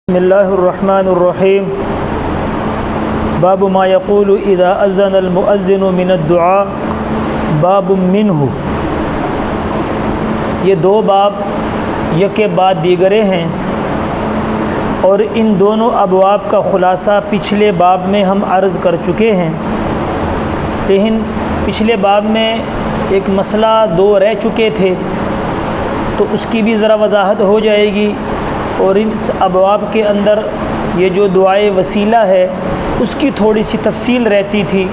بسم اللہ الرحمن الرحیم باب ما یقول اذا اذن المؤذن من الدعاء باب منہ۔ یہ دو باب یک بعد دیگرے ہیں اور ان دونوں ابواب کا خلاصہ پچھلے باب میں ہم عرض کر چکے ہیں، لیکن پچھلے باب میں ایک مسئلہ دو رہ چکے تھے تو اس کی بھی ذرا وضاحت ہو جائے گی، اور ان ابواب کے اندر یہ جو دعائے وسیلہ ہے اس کی تھوڑی سی تفصیل رہتی تھی،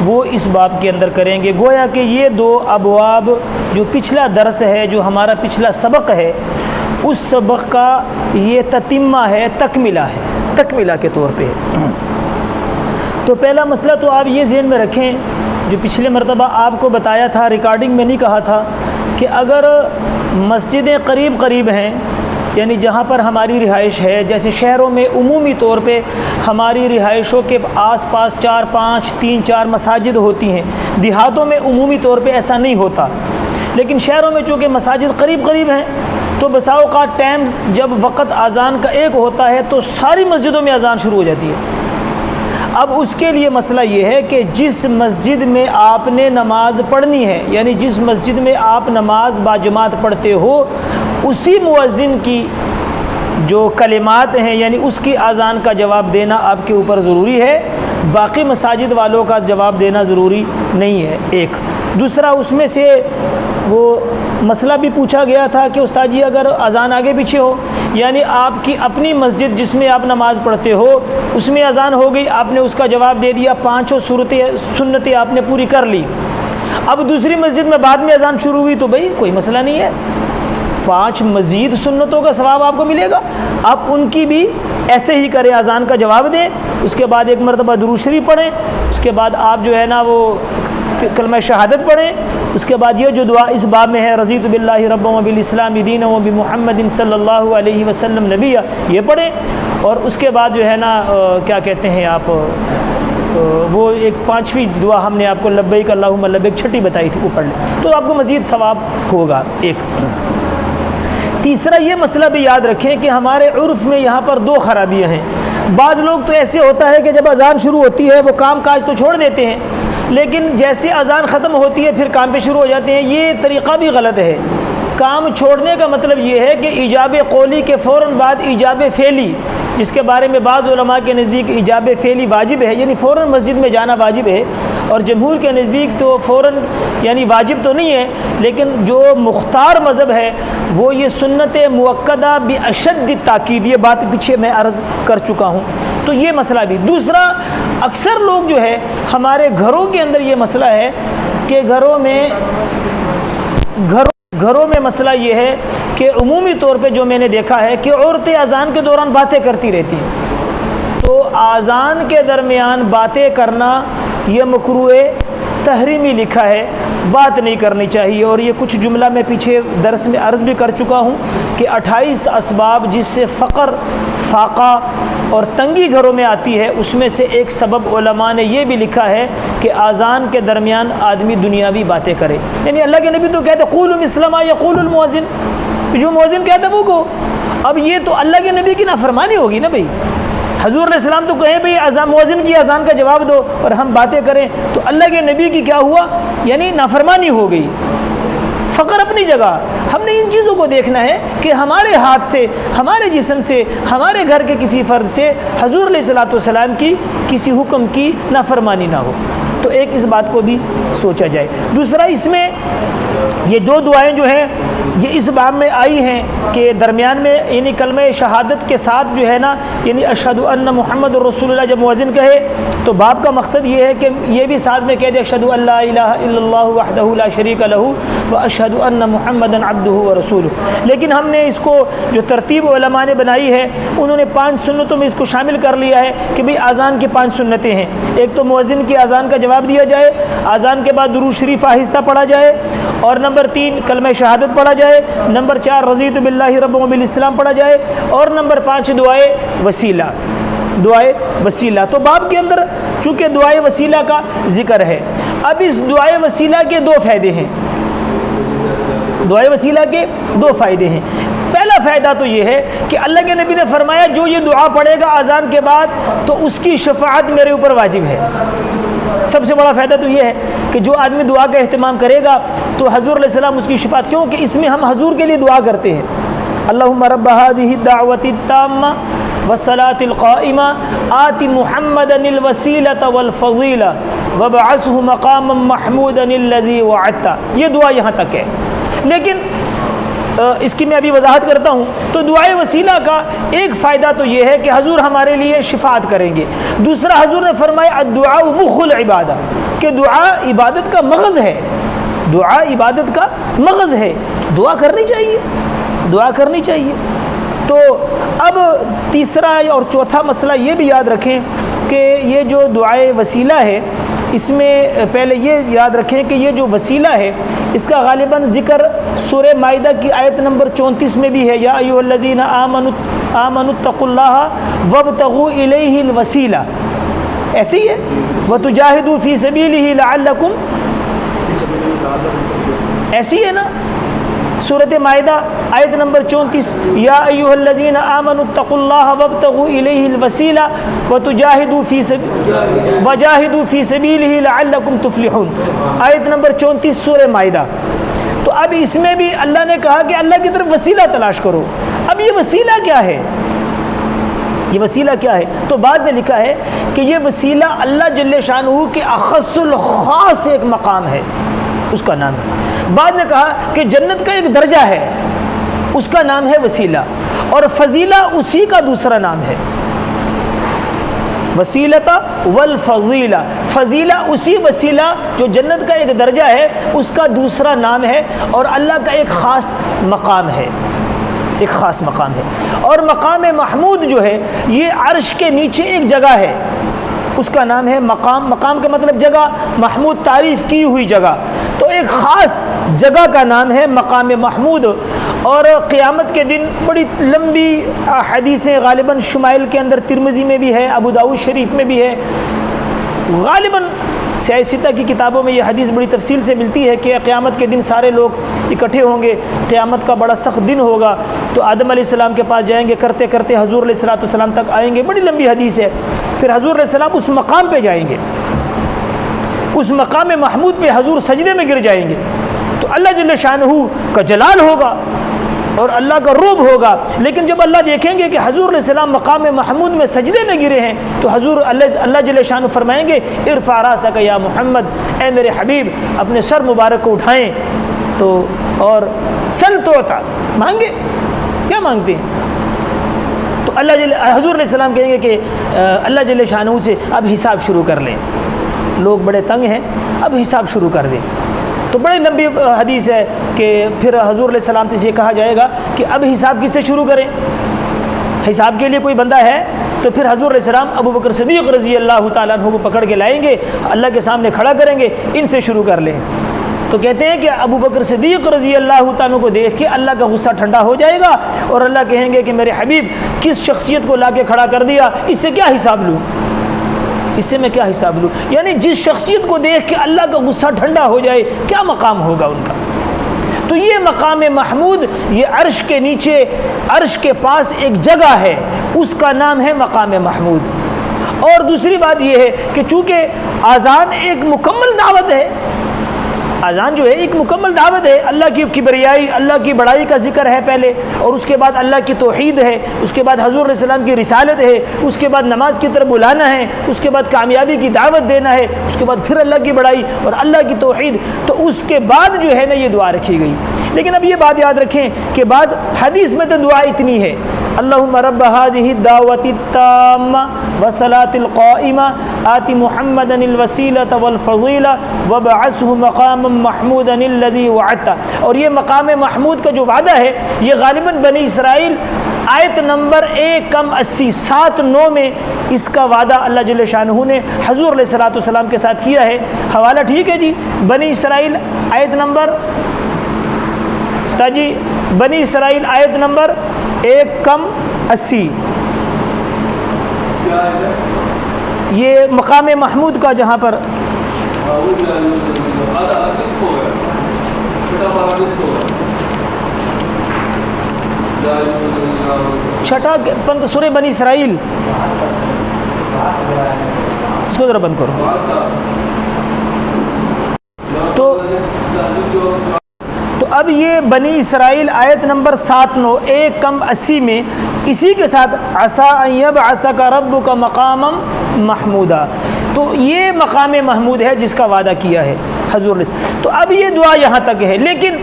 وہ اس باب کے اندر کریں گے۔ گویا کہ یہ دو ابواب جو پچھلا درس ہے، جو ہمارا پچھلا سبق ہے، اس سبق کا یہ تتمہ ہے، تکملہ کے طور پہ۔ تو پہلا مسئلہ تو آپ یہ ذہن میں رکھیں، جو پچھلے مرتبہ آپ کو بتایا تھا، ریکارڈنگ میں نہیں کہا تھا، کہ اگر مسجدیں قریب ہیں، یعنی جہاں پر ہماری رہائش ہے، جیسے شہروں میں عمومی طور پہ ہماری رہائشوں کے آس پاس 4-5 مساجد ہوتی ہیں، دیہاتوں میں عمومی طور پہ ایسا نہیں ہوتا، لیکن شہروں میں چونکہ مساجد قریب ہیں تو بسا اوقات ٹائم جب وقت اذان کا ایک ہوتا ہے تو ساری مسجدوں میں اذان شروع ہو جاتی ہے۔ اب اس کے لیے مسئلہ یہ ہے کہ جس مسجد میں آپ نے نماز پڑھنی ہے، یعنی جس مسجد میں آپ نماز باجماعت پڑھتے ہو، اسی مؤذن کی جو کلمات ہیں، یعنی اس کی اذان کا جواب دینا آپ کے اوپر ضروری ہے، باقی مساجد والوں کا جواب دینا ضروری نہیں ہے۔ ایک دوسرا، اس میں سے وہ مسئلہ بھی پوچھا گیا تھا کہ استاد جی اگر اذان آگے پیچھے ہو، یعنی آپ کی اپنی مسجد جس میں آپ نماز پڑھتے ہو اس میں اذان ہو گئی، آپ نے اس کا جواب دے دیا، 5 سنتیں آپ نے پوری کر لی، اب دوسری مسجد میں بعد میں اذان شروع ہوئی تو بھائی کوئی مسئلہ نہیں ہے، 5 مزید سنتوں کا ثواب آپ کو ملے گا، آپ ان کی بھی ایسے ہی کریں، اذان کا جواب دیں، اس کے بعد ایک مرتبہ درود شریف پڑھیں، اس کے بعد آپ جو ہے نا وہ کلمہ شہادت پڑھیں، اس کے بعد یہ جو دعا اس باب میں ہے، رضیت باللہ ربا وبالاسلام دینا وبمحمد صلی اللہ علیہ وسلم نبیہ، یہ پڑھیں، اور اس کے بعد جو ہے نا کیا کہتے ہیں آپ، وہ ایک 5ویں دعا ہم نے آپ کو لبیک اللہم لبیک 6ٹھی بتائی تھی، وہ پڑھ لیں تو آپ کو مزید ثواب ہوگا۔ ایک تیسرا یہ مسئلہ بھی یاد رکھیں کہ ہمارے عرف میں یہاں پر 2 خرابیاں ہیں۔ بعض لوگ تو ایسے ہوتا ہے کہ جب اذان شروع ہوتی ہے وہ کام کاج تو چھوڑ دیتے ہیں، لیکن جیسے اذان ختم ہوتی ہے پھر کام پہ شروع ہو جاتے ہیں، یہ طریقہ بھی غلط ہے۔ کام چھوڑنے کا مطلب یہ ہے کہ ایجاب قولی کے فوراً بعد ایجاب فعلی، جس کے بارے میں بعض علماء کے نزدیک ایجاب فعلی واجب ہے، یعنی فوراً مسجد میں جانا واجب ہے، اور جمہور کے نزدیک تو فوراً یعنی واجب تو نہیں ہے، لیکن جو مختار مذہب ہے وہ یہ سنت مؤکدہ باشد تاکید، یہ بات پیچھے میں عرض کر چکا ہوں، تو یہ مسئلہ بھی۔ دوسرا، اکثر لوگ جو ہے ہمارے گھروں کے اندر یہ مسئلہ ہے کہ گھروں میں مسئلہ یہ ہے کہ عمومی طور پہ جو میں نے دیکھا ہے کہ عورتیں اذان کے دوران باتیں کرتی رہتی ہیں، تو اذان کے درمیان باتیں کرنا یہ مکروہ تحریمی لکھا ہے، بات نہیں کرنی چاہیے، اور یہ کچھ جملہ میں پیچھے درس میں عرض بھی کر چکا ہوں کہ 28 اسباب جس سے فقر، فاقہ اور تنگی گھروں میں آتی ہے، اس میں سے ایک سبب علماء نے یہ بھی لکھا ہے کہ اذان کے درمیان آدمی دنیاوی باتیں کرے، یعنی اللہ کے نبی تو کہتے قولوا مثل ما یقول المؤذن، جو مؤذن کہتا ہے وہ کو، اب یہ تو اللہ کے نبی کی نافرمانی ہوگی نا بھائی۔ حضور علیہ السلام تو کہیں بھئی مؤذن کی اذان کا جواب دو اور ہم باتیں کریں، تو اللہ کے نبی کی کیا ہوا، یعنی نافرمانی ہو گئی۔ فقر اپنی جگہ، ہم نے ان چیزوں کو دیکھنا ہے کہ ہمارے ہاتھ سے، ہمارے جسم سے، ہمارے گھر کے کسی فرد سے حضور علیہ السلام کی کسی حکم کی نافرمانی نہ ہو، تو ایک اس بات کو بھی سوچا جائے۔ دوسرا، اس میں یہ 2 دعائیں جو ہیں یہ اس باب میں آئی ہیں کہ درمیان میں یعنی کلمہ شہادت کے ساتھ جو ہے نا، یعنی اشہد ان محمد رسول اللہ جب مؤذن کہے تو باب کا مقصد یہ ہے کہ یہ بھی ساتھ میں کہہ دے اشہد ان لا الہ الا اللہ وحدہ لا شریک لہ واشہد ان محمدا عبدہ ورسولہ، لیکن ہم نے اس کو جو ترتیب علماء نے بنائی ہے انہوں نے 5 سنتوں میں اس کو شامل کر لیا ہے کہ بھئی اذان کی 5 سنتیں ہیں۔ ایک تو مؤذن کی اذان کا جواب دیا جائے، اذان کے بعد درود شریف آہستہ پڑھا جائے، اور نمبر 3 کلمہ شہادت پڑھا جائے، نمبر 4 رضیت باللہ ربا وبالاسلام پڑھا جائے، اور نمبر 5 دعائے وسیلہ۔ تو باب کے اندر چونکہ دعائے وسیلہ کا ذکر ہے، اب اس دعائے وسیلہ کے 2 فائدے ہیں، دعائے وسیلہ کے 2 فائدے ہیں۔ پہلا فائدہ تو یہ ہے کہ اللہ کے نبی نے فرمایا جو یہ دعا پڑھے گا اذان کے بعد تو اس کی شفاعت میرے اوپر واجب ہے۔ سب سے بڑا فائدہ تو یہ ہے کہ جو آدمی دعا کا اہتمام کرے گا تو حضور علیہ السلام اس کی شفاعت، کیوں کہ اس میں ہم حضور کے لیے دعا کرتے ہیں، اللہم رب هذه الدعوة التامة والصلاة القائمة آت محمدا الوسیلة والفضیلة وابعثه مقاما محمودا الذی وعدتہ، یہ دعا یہاں تک ہے۔ لیکن اس کی میں ابھی وضاحت کرتا ہوں۔ تو دعائے وسیلہ کا ایک فائدہ تو یہ ہے کہ حضور ہمارے لیے شفاعت کریں گے۔ دوسرا حضور نے فرمایا الدعاء مخ العبادہ، کہ دعا عبادت کا مغز ہے، دعا عبادت کا مغز ہے، دعا کرنی چاہیے، دعا کرنی چاہیے۔ تو اب تیسرا اور چوتھا مسئلہ یہ بھی یاد رکھیں کہ یہ جو دعائے وسیلہ ہے اس میں پہلے یہ یاد رکھیں کہ یہ جو وسیلہ ہے اس کا غالباً ذکر سورہ مائدہ کی آیت نمبر 34 میں بھی ہے، یا ایھا الذین آمنوا اتقوا اللہ وابتغوا الیہ الوسیلہ، ایسے ہی ہے، وتجاہدوا فی سبیلہ لعلکم، ایسی ہے نا سورۃ مائدہ آیت نمبر 34، یا ایھا الذین آمنوا اتقوا اللہ وابتغوا الیہ الوسیلہ وجاہدوا فی سبیلہ لعلکم تفلحون، آیت نمبر 34 سورہ مائدہ۔ تو اب اس میں بھی اللہ نے کہا کہ اللہ کی طرف وسیلہ تلاش کرو۔ اب یہ وسیلہ کیا ہے؟ یہ وسیلہ کیا ہے؟ تو بعد میں لکھا ہے کہ یہ وسیلہ اللہ جل شانہ کے اخص الخاص ایک مقام ہے، اس کا نام ہے۔ بعد میں کہا کہ جنت کا ایک درجہ ہے، اس کا نام ہے وسیلہ، اور فضیلہ اسی کا دوسرا نام ہے، وسیلۃ والفضیلہ، فضیلہ اسی وسیلہ جو جنت کا ایک درجہ ہے اس کا دوسرا نام ہے، اور اللہ کا ایک خاص مقام ہے، ایک خاص مقام ہے۔ اور مقام محمود جو ہے یہ عرش کے نیچے ایک جگہ ہے، اس کا نام ہے مقام، مقام کا مطلب جگہ، محمود تعریف کی ہوئی جگہ، تو ایک خاص جگہ کا نام ہے مقام محمود۔ اور قیامت کے دن بڑی لمبی حدیثیں غالباً شمائل کے اندر، ترمذی میں بھی ہے، ابو داؤد شریف میں بھی ہے، غالباً سیاستہ کی کتابوں میں یہ حدیث بڑی تفصیل سے ملتی ہے کہ قیامت کے دن سارے لوگ اکٹھے ہوں گے، قیامت کا بڑا سخت دن ہوگا، تو آدم علیہ السلام کے پاس جائیں گے، کرتے کرتے حضور علیہ السلام تک آئیں گے، بڑی لمبی حدیث ہے، پھر حضور علیہ السلام اس مقام پہ جائیں گے، اس مقام محمود پہ حضور سجدے میں گر جائیں گے، تو اللہ جل شانہ کا جلال ہوگا اور اللہ کا روب ہوگا۔ لیکن جب اللہ دیکھیں گے کہ حضور علیہ السلام مقام محمود میں سجدے میں گرے ہیں تو حضور اللہ جل شانہ فرمائیں گے ارفع راسک یا محمد، اے میرے حبیب اپنے سر مبارک کو اٹھائیں، تو اور سل توتا، مانگے، کیا مانگتے ہیں؟ تو حضور علیہ السلام کہیں گے کہ اللہ جل شانہ سے اب حساب شروع کر لیں، لوگ بڑے تنگ ہیں، اب حساب شروع کر دیں۔ تو بڑی لمبی حدیث ہے کہ پھر حضور علیہ السلام سے کہا جائے گا کہ اب حساب کس سے شروع کریں؟ حساب کے لیے کوئی بندہ ہے؟ تو پھر حضور علیہ السلام ابو بکر صدیق رضی اللہ تعالیٰ عنہ کو پکڑ کے لائیں گے، اللہ کے سامنے کھڑا کریں گے، ان سے شروع کر لیں۔ تو کہتے ہیں کہ ابو بکر صدیق رضی اللہ تعالیٰ عنہ کو دیکھ کے اللہ کا غصہ ٹھنڈا ہو جائے گا، اور اللہ کہیں گے کہ میرے حبیب کس شخصیت کو لا کے کھڑا کر دیا، اس سے کیا حساب لوں، اس سے میں کیا حساب لوں؟ یعنی جس شخصیت کو دیکھ کے اللہ کا غصہ ٹھنڈا ہو جائے، کیا مقام ہوگا ان کا۔ تو یہ مقام محمود، یہ عرش کے نیچے، عرش کے پاس ایک جگہ ہے، اس کا نام ہے مقام محمود۔ اور دوسری بات یہ ہے کہ چونکہ اذان ایک مکمل دعوت ہے، اذان جو ہے ایک مکمل دعوت ہے، اللہ کی کبریائی، اللہ کی بڑائی کا ذکر ہے پہلے، اور اس کے بعد اللہ کی توحید ہے، اس کے بعد حضور علیہ السلام کی رسالت ہے، اس کے بعد نماز کی طرف بلانا ہے، اس کے بعد کامیابی کی دعوت دینا ہے، اس کے بعد پھر اللہ کی بڑائی اور اللہ کی توحید، تو اس کے بعد جو ہے نا یہ دعا رکھی گئی۔ لیکن اب یہ بات یاد رکھیں کہ بعض حدیث میں تو دعا اتنی ہے، اللہم رب هذه الدعوة التامة والصلاة القائمة آت محمدا الوسیلة والفضیلة وابعثه مقاما محمودا الذی وعدتہ، اور یہ مقام محمود کا جو وعدہ ہے یہ غالباً بنی اسرائیل آیت نمبر 1:80 7:9 میں اس کا وعدہ اللہ جل شانہ نے حضور علیہ السلام کے ساتھ کیا ہے۔ حوالہ ٹھیک ہے جی، بنی اسرائیل آیت نمبر جی، بنی اسرائیل آیت نمبر 1:80، یہ مقام محمود کا جہاں پر چھٹا بند سورہ بنی اسرائیل، اس کو ذرا بند کرو. تو اب یہ بنی اسرائیل آیت نمبر 7-9 1 کم 80 میں اسی کے ساتھ عسیٰ ان یبعثک ربک مقاما محمودا، تو یہ مقام محمود ہے جس کا وعدہ کیا ہے حضور نے. تو اب یہ دعا یہاں تک ہے، لیکن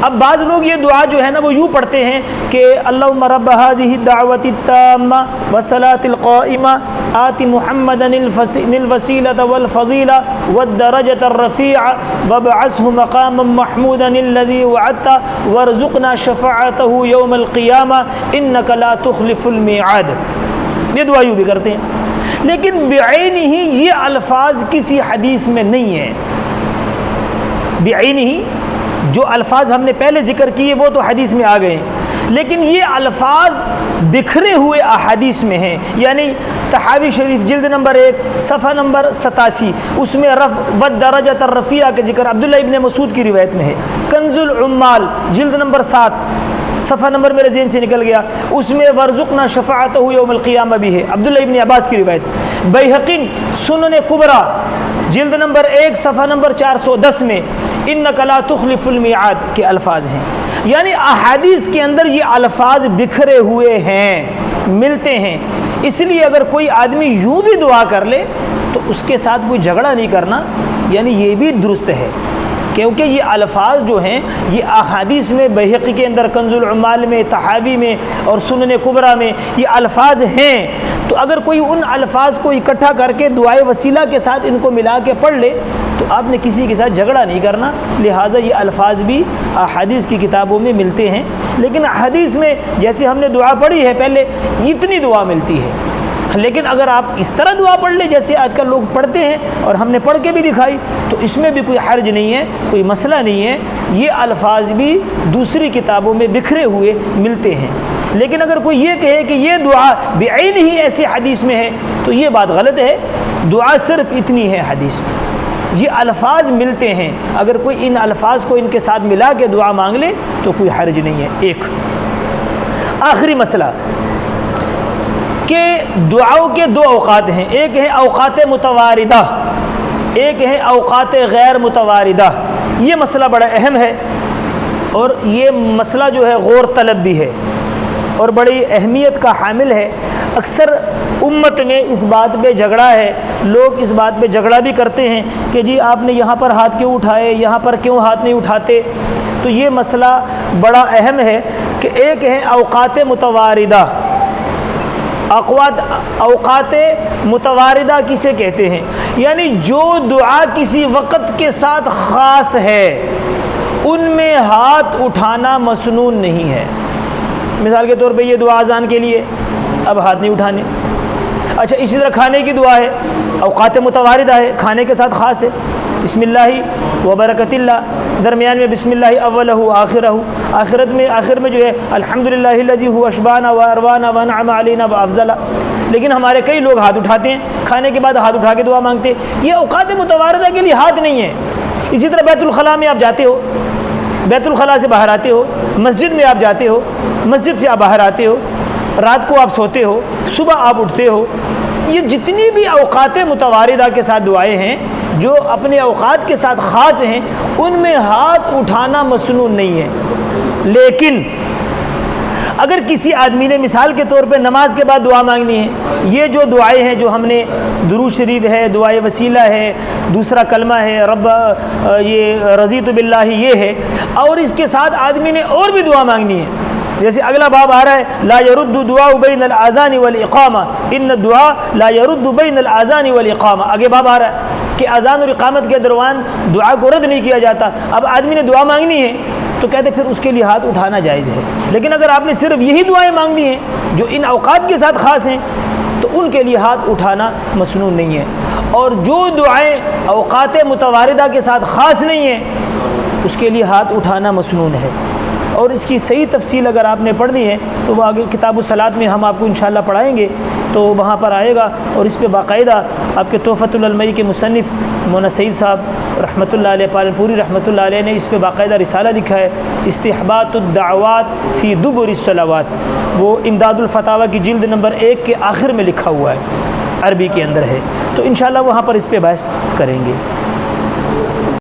اب بعض لوگ یہ دعا جو ہے نا وہ یوں پڑھتے ہیں کہ اللہم رب هذه الدعوة التامة والصلاة القائمة آت محمدا الوسیلة والفضیلة والدرجة الرفیعة وابعثه مقاما محمودا الذي وعدته وارزقنا شفاعته يوم القيامة انك لا تخلف الميعاد. یہ دعا یوں بھی کرتے ہیں، لیکن بعینہ ہی یہ الفاظ کسی حدیث میں نہیں ہیں. بعینہ ہی جو الفاظ ہم نے پہلے ذکر کیے وہ تو حدیث میں آ گئے ہیں، لیکن یہ الفاظ بکھرے ہوئے احادیث میں ہیں. یعنی تحاوی شریف جلد نمبر 1 صفحہ نمبر 87 اس میں رفع والدرجۃ الرفیعہ کے ذکر عبداللہ ابن مسعود کی روایت میں ہے. کنز العمال جلد نمبر 7 صفحہ نمبر میرے ذہن سے نکل گیا، اس میں ورزقنا شفاعتہ یوم القیامہ بھی ہے، عبداللہ ابن عباس کی روایت. بیہقی سنن کبریٰ جلد نمبر 1 صفحہ نمبر 410 میں انک لا تخلف المیعاد کے الفاظ ہیں. یعنی احادیث کے اندر یہ الفاظ بکھرے ہوئے ہیں، ملتے ہیں. اس لیے اگر کوئی آدمی یوں بھی دعا کر لے تو اس کے ساتھ کوئی جھگڑا نہیں کرنا، یعنی یہ بھی درست ہے، کیونکہ یہ الفاظ جو ہیں یہ احادیث میں بیہقی کے اندر کنز العمال میں تحاوی میں اور سنن کبریٰ میں یہ الفاظ ہیں. تو اگر کوئی ان الفاظ کو اکٹھا کر کے دعائے وسیلہ کے ساتھ ان کو ملا کے پڑھ لے تو آپ نے کسی کے ساتھ جھگڑا نہیں کرنا. لہٰذا یہ الفاظ بھی احادیث کی کتابوں میں ملتے ہیں، لیکن حدیث میں جیسے ہم نے دعا پڑھی ہے پہلے اتنی دعا ملتی ہے. لیکن اگر آپ اس طرح دعا پڑھ لیں جیسے آج کل لوگ پڑھتے ہیں اور ہم نے پڑھ کے بھی دکھائی تو اس میں بھی کوئی حرج نہیں ہے، کوئی مسئلہ نہیں ہے. یہ الفاظ بھی دوسری کتابوں میں بکھرے ہوئے ملتے ہیں. لیکن اگر کوئی یہ کہے کہ یہ دعا بعین ہی ایسے حدیث میں ہے تو یہ بات غلط ہے. دعا صرف اتنی ہے حدیث میں، یہ الفاظ ملتے ہیں، اگر کوئی ان الفاظ کو ان کے ساتھ ملا کے دعا مانگ لے تو کوئی حرج نہیں ہے. ایک آخری مسئلہ کہ دعاؤں کے 2 اوقات ہیں، ایک ہے اوقات متواردہ، ایک ہے اوقات غیر متواردہ. یہ مسئلہ بڑا اہم ہے اور یہ مسئلہ جو ہے غور طلب بھی ہے اور بڑی اہمیت کا حامل ہے. اکثر امت میں اس بات پہ جھگڑا ہے، لوگ اس بات پہ جھگڑا بھی کرتے ہیں کہ جی آپ نے یہاں پر ہاتھ کیوں اٹھائے، یہاں پر کیوں ہاتھ نہیں اٹھاتے. تو یہ مسئلہ بڑا اہم ہے کہ ایک ہے اوقات متواردہ. اوقات متواردہ کسے کہتے ہیں؟ یعنی جو دعا کسی وقت کے ساتھ خاص ہے ان میں ہاتھ اٹھانا مسنون نہیں ہے. مثال کے طور پہ یہ دعا اذان کے لیے، اب ہاتھ نہیں اٹھانے. اچھا اسی طرح کھانے کی دعا ہے، اوقات متواردہ ہے، کھانے کے ساتھ خاص ہے. بسم اللہ و برکت اللہ، درمیان میں بسم اللہ اولہ آخرہ، آخر میں جو ہے الحمدللہ الذی هو اشبانا و اروانا و انعم علینا و افضل. لیکن ہمارے کئی لوگ ہاتھ اٹھاتے ہیں، کھانے کے بعد ہاتھ اٹھا کے دعا مانگتے ہیں. یہ اوقات متواردہ کے لیے ہاتھ نہیں ہے. اسی طرح بیت الخلاء میں آپ جاتے ہو، بیت الخلاء سے باہر آتے ہو، مسجد میں آپ جاتے ہو، مسجد سے آپ باہر آتے ہو، رات کو آپ سوتے ہو، صبح آپ اٹھتے ہو. یہ جتنی بھی اوقات متواردہ کے ساتھ دعائیں ہیں جو اپنے اوقات کے ساتھ خاص ہیں ان میں ہاتھ اٹھانا مسنون نہیں ہے. لیکن اگر کسی آدمی نے مثال کے طور پہ نماز کے بعد دعا مانگنی ہے، یہ جو دعائیں ہیں جو ہم نے درود شریف ہے، دعائے وسیلہ ہے، دوسرا کلمہ ہے رب یہ رضیت باللہ یہ ہے، اور اس کے ساتھ آدمی نے اور بھی دعا مانگنی ہے. جیسے اگلا باب آ رہا ہے لا يرد دعاء بین الاذان والاقامہ ان الدعاء لا يرد بین الاذان والاقامہ. آگے باب آ رہا ہے کہ اذان اور اقامت کے درمیان دعا کو رد نہیں کیا جاتا. اب آدمی نے دعا مانگنی ہے تو کہتے پھر اس کے لیے ہاتھ اٹھانا جائز ہے. لیکن اگر آپ نے صرف یہی دعائیں مانگنی ہیں جو ان اوقات کے ساتھ خاص ہیں تو ان کے لیے ہاتھ اٹھانا مسنون نہیں ہے. اور جو دعائیں اوقات متواردہ کے ساتھ خاص نہیں ہیں اس کے لیے ہاتھ اٹھانا مسنون ہے. اور اس کی صحیح تفصیل اگر آپ نے پڑھنی ہے تو وہ آگے کتاب الصلاۃ میں ہم آپ کو انشاءاللہ پڑھائیں گے تو وہاں پر آئے گا. اور اس پہ باقاعدہ آپ کے تحفۃ العلمی کے مصنف مولانا سعید صاحب رحمۃ اللہ علیہ پالنپوری رحمۃ اللہ علیہ نے اس پہ باقاعدہ رسالہ لکھا ہے، استحبات الدعوات فی دبر الصلوات، وہ امداد الفتاوی کی جلد نمبر 1 کے آخر میں لکھا ہوا ہے، عربی کے اندر ہے، تو انشاءاللہ وہاں پر اس پہ بحث کریں گے۔